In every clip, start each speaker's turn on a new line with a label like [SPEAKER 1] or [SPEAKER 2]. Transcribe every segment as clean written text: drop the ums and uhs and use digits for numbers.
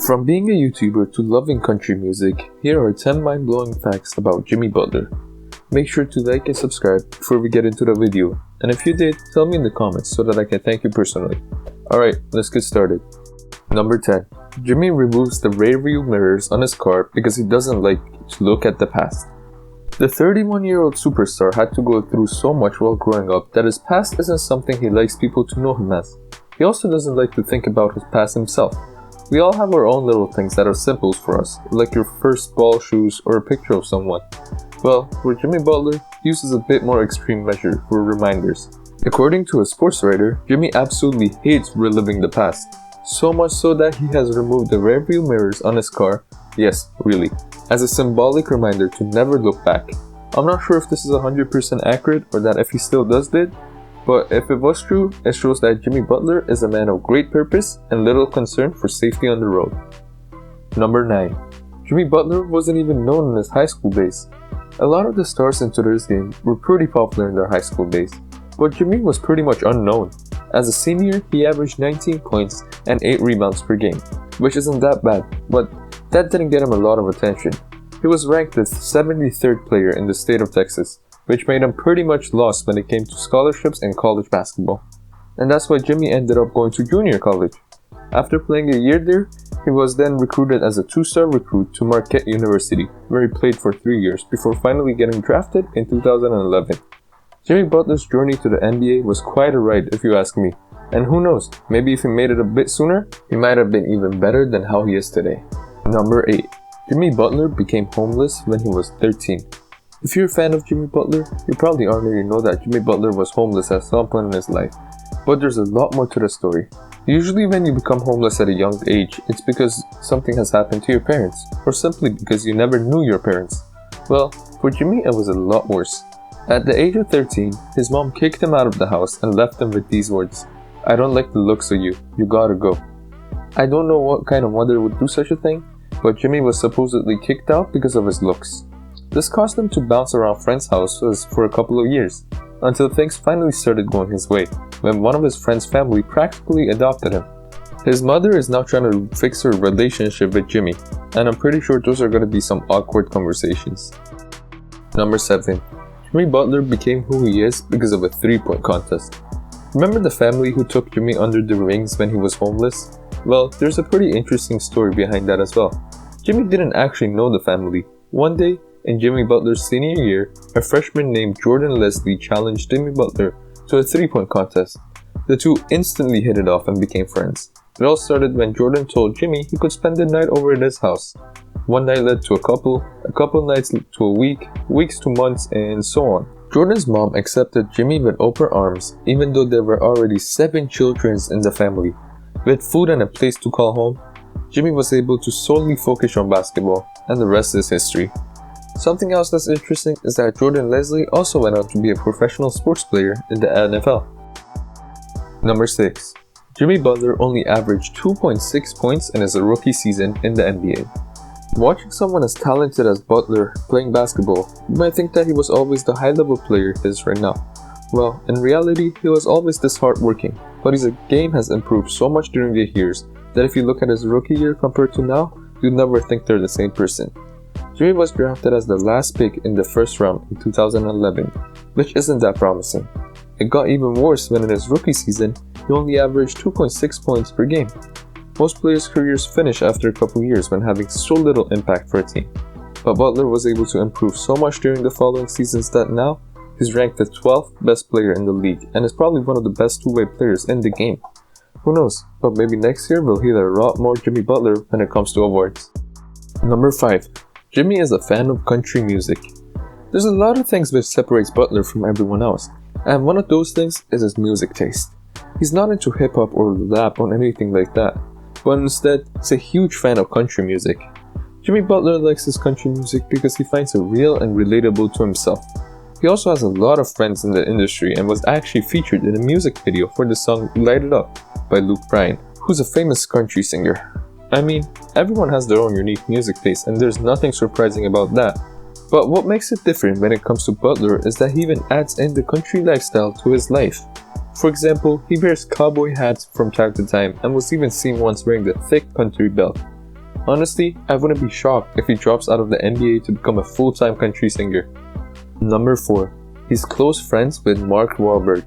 [SPEAKER 1] From being a YouTuber to loving country music, here are 10 mind-blowing facts about Jimmy Butler. Make sure to like and subscribe before we get into the video, and if you did, tell me in the comments so that I can thank you personally. Alright, let's get started. Number 10. Jimmy removes the rearview mirrors on his car because he doesn't like to look at the past. The 31-year-old superstar had to go through so much while growing up that his past isn't something he likes people to know him as. He also doesn't like to think about his past himself. We all have our own little things that are symbols for us, like your first ball shoes or a picture of someone. Well, for Jimmy Butler, he uses a bit more extreme measure for reminders. According to a sports writer, Jimmy absolutely hates reliving the past. So much so that he has removed the rearview mirrors on his car, yes, really, as a symbolic reminder to never look back. I'm not sure if this is 100% accurate or that if he still does it, but if it was true, it shows that Jimmy Butler is a man of great purpose and little concern for safety on the road. Number 9. Jimmy Butler wasn't even known in his high school days. A lot of the stars in today's game were pretty popular in their high school days, but Jimmy was pretty much unknown. As a senior, he averaged 19 points and 8 rebounds per game, which isn't that bad, but that didn't get him a lot of attention. He was ranked the 73rd player in the state of Texas, which made him pretty much lost when it came to scholarships in college basketball. And that's why Jimmy ended up going to junior college. After playing a year there, he was then recruited as a 2-star recruit to Marquette University, where he played for 3 years before finally getting drafted in 2011. Jimmy Butler's journey to the NBA was quite a ride if you ask me. And who knows, maybe if he made it a bit sooner, he might have been even better than how he is today. Number 8. Jimmy Butler became homeless when he was 13. If you're a fan of Jimmy Butler, you probably already know that Jimmy Butler was homeless at some point in his life. But there's a lot more to the story. Usually when you become homeless at a young age, it's because something has happened to your parents, or simply because you never knew your parents. Well, for Jimmy it was a lot worse. At the age of 13, his mom kicked him out of the house and left him with these words, "I don't like the looks of you, you gotta go." I don't know what kind of mother would do such a thing, but Jimmy was supposedly kicked out because of his looks. This caused him to bounce around friends' houses for a couple of years, until things finally started going his way, when one of his friend's family practically adopted him. His mother is now trying to fix her relationship with Jimmy, and I'm pretty sure those are going to be some awkward conversations. Number 7. Jimmy Butler became who he is because of a 3-point contest. Remember the family who took Jimmy under the wings when he was homeless? Well, there's a pretty interesting story behind that as well. Jimmy didn't actually know the family. One day, in Jimmy Butler's senior year, a freshman named Jordan Leslie challenged Jimmy Butler to a 3-point contest. The two instantly hit it off and became friends. It all started when Jordan told Jimmy he could spend the night over at his house. One night led to a couple nights to a week, weeks to months, and so on. Jordan's mom accepted Jimmy with open arms, even though there were already 7 children in the family. With food and a place to call home, Jimmy was able to solely focus on basketball, and the rest is history. Something else that's interesting is that Jordan Leslie also went on to be a professional sports player in the NFL. Number 6. Jimmy Butler only averaged 2.6 points in his rookie season in the NBA. Watching someone as talented as Butler playing basketball, you might think that he was always the high-level player he is right now. Well, in reality, he was always this hard-working, but his game has improved so much during the years that if you look at his rookie year compared to now, you'd never think they're the same person. Jimmy was drafted as the last pick in the first round in 2011, which isn't that promising. It got even worse when in his rookie season, he only averaged 2.6 points per game. Most players' careers finish after a couple years when having so little impact for a team. But Butler was able to improve so much during the following seasons that now, he's ranked the 12th best player in the league and is probably one of the best two-way players in the game. Who knows, but maybe next year we'll hear a lot more Jimmy Butler when it comes to awards. Number 5. Jimmy is a fan of country music. There's a lot of things which separates Butler from everyone else, and one of those things is his music taste. He's not into hip-hop or rap or anything like that, but instead, he's a huge fan of country music. Jimmy Butler likes his country music because he finds it real and relatable to himself. He also has a lot of friends in the industry and was actually featured in a music video for the song Light It Up by Luke Bryan, who's a famous country singer. I mean, everyone has their own unique music taste and there's nothing surprising about that. But what makes it different when it comes to Butler is that he even adds in the country lifestyle to his life. For example, he wears cowboy hats from time to time and was even seen once wearing the thick country belt. Honestly, I wouldn't be shocked if he drops out of the NBA to become a full-time country singer. Number 4. He's close friends with Mark Wahlberg.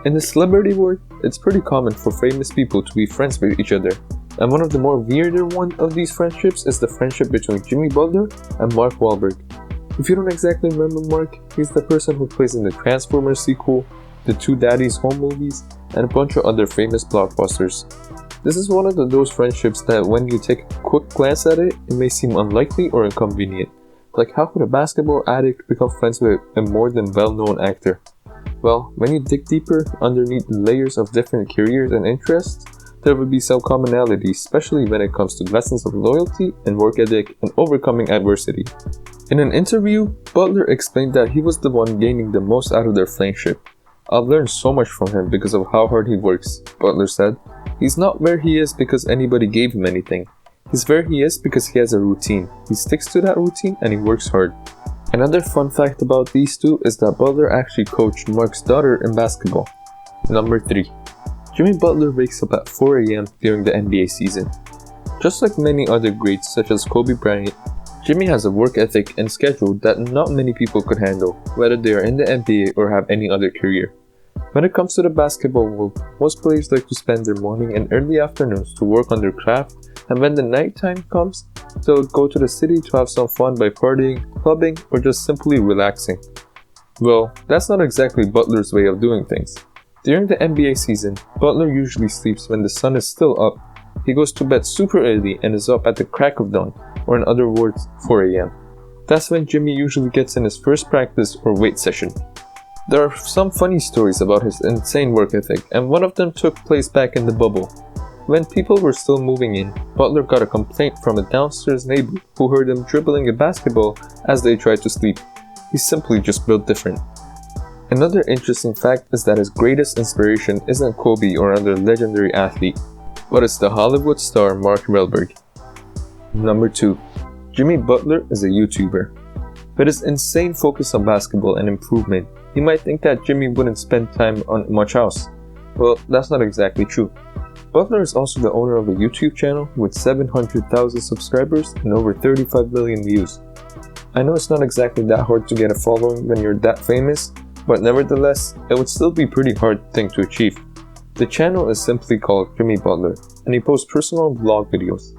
[SPEAKER 1] In the celebrity world, it's pretty common for famous people to be friends with each other. And one of the more weirder one of these friendships is the friendship between Jimmy Butler and Mark Wahlberg. If you don't exactly remember Mark, he's the person who plays in the Transformers sequel, the Two Daddies Home movies, and a bunch of other famous blockbusters. This is one of those friendships that when you take a quick glance at it, it may seem unlikely or inconvenient. Like, how could a basketball addict become friends with a more than well-known actor? Well, when you dig deeper underneath the layers of different careers and interests, there would be some commonalities, especially when it comes to lessons of loyalty and work ethic and overcoming adversity. In an interview, Butler explained that he was the one gaining the most out of their friendship. "I've learned so much from him because of how hard he works," Butler said. "He's not where he is because anybody gave him anything. He's where he is because he has a routine. He sticks to that routine and he works hard." Another fun fact about these two is that Butler actually coached Mark's daughter in basketball. Number 3. Jimmy Butler wakes up at 4 a.m. during the NBA season. Just like many other greats such as Kobe Bryant, Jimmy has a work ethic and schedule that not many people could handle, whether they are in the NBA or have any other career. When it comes to the basketball world, most players like to spend their morning and early afternoons to work on their craft, and when the nighttime comes, they'll go to the city to have some fun by partying, clubbing, or just simply relaxing. Well, that's not exactly Butler's way of doing things. During the NBA season, Butler usually sleeps when the sun is still up. He goes to bed super early and is up at the crack of dawn, or in other words, 4 a.m. That's when Jimmy usually gets in his first practice or weight session. There are some funny stories about his insane work ethic, and one of them took place back in the bubble. When people were still moving in, Butler got a complaint from a downstairs neighbor who heard him dribbling a basketball as they tried to sleep. He's simply just built different. Another interesting fact is that his greatest inspiration isn't Kobe or another legendary athlete, but it's the Hollywood star Mark Wahlberg. Number 2. Jimmy Butler is a YouTuber. With his insane focus on basketball and improvement, you might think that Jimmy wouldn't spend time on much else. Well, that's not exactly true. Butler is also the owner of a YouTube channel with 700,000 subscribers and over 35 million views. I know it's not exactly that hard to get a following when you're that famous, but nevertheless, it would still be a pretty hard thing to achieve. The channel is simply called Jimmy Butler, and he posts personal vlog videos.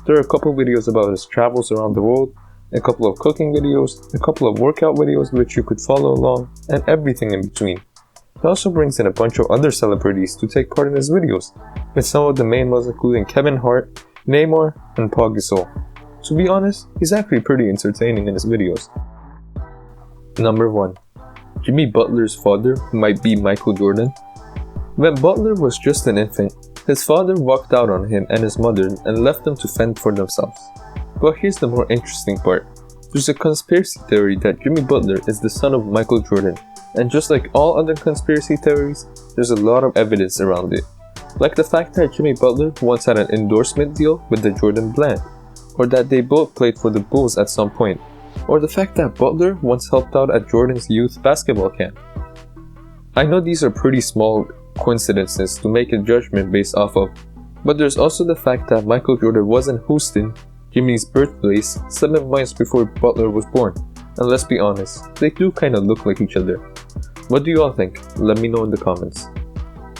[SPEAKER 1] There are a couple videos about his travels around the world, a couple of cooking videos, a couple of workout videos which you could follow along, and everything in between. He also brings in a bunch of other celebrities to take part in his videos, with some of the main ones including Kevin Hart, Neymar, and Paul Gasol. To be honest, he's actually pretty entertaining in his videos. Number 1. Jimmy Butler's father might be Michael Jordan. When Butler was just an infant, his father walked out on him and his mother and left them to fend for themselves. But here's the more interesting part. There's a conspiracy theory that Jimmy Butler is the son of Michael Jordan, and just like all other conspiracy theories, there's a lot of evidence around it. Like the fact that Jimmy Butler once had an endorsement deal with the Jordan brand, or that they both played for the Bulls at some point, or the fact that Butler once helped out at Jordan's youth basketball camp. I know these are pretty small coincidences to make a judgment based off of, but there's also the fact that Michael Jordan was in Houston, Jimmy's birthplace, 7 months before Butler was born, and let's be honest, they do kinda look like each other. What do you all think? Let me know in the comments.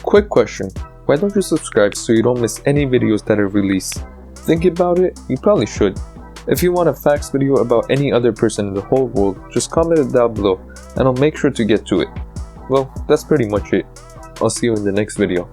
[SPEAKER 1] Quick question, why don't you subscribe so you don't miss any videos that are released? Think about it, you probably should. If you want a facts video about any other person in the whole world, just comment it down below and I'll make sure to get to it. Well, that's pretty much it. I'll see you in the next video.